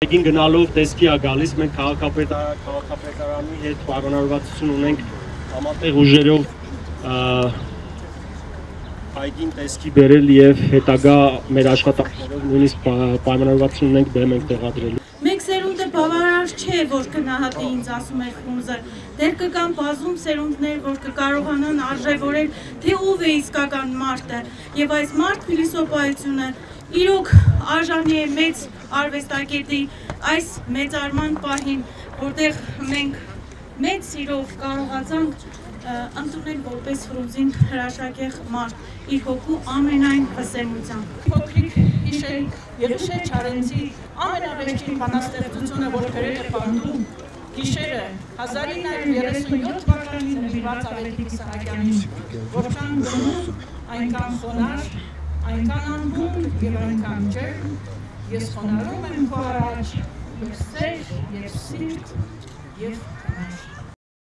Եկին գնալով տեսքի է գալիս, մենք քաղաքապետարանի հետ պայմանավորվածություն ունենք համատեղ ուժերով այգին տեսքի բերել եւ հետագա մեր աշխատանքներով նույնիսկ պայմանավորվածություն ունենք բեմ ենք տեղադրելու։ Մեկ սերունդը բավարար չէ, որ գնահատի ինձ ասում է Խունզը, դեռ կգան բազում սերունդներ, որ կկարողանան արժևորել, թե ով է իսկական մարդը եւ այս մարդ փիլիսոփայությունը իրոք արժանի է մեծ արվեստագետի այս մեծարման պահին, որտեղ մենք մեծ սիրով կարողացանք ընդունել որպես Ֆրունզին հրաշագեղ մարդ, իր հոգու ամենայն վսեմությամբ։ Փոքրիկ հիշել Եղիշե Չարենցի ամենավերջին բանաստեղծությունը, որ գրել է Պանդում, գիշերը 1937 թվականին նվիրված Ավետիք Իսահակյանին, որքան գնում, այնքան խոնար, այնքան անհուն եւ այնքան ջերմ, ես խոնարհում եմ քո առաջ, եւ սեր, եւ սիրտ, եւ կանաչ։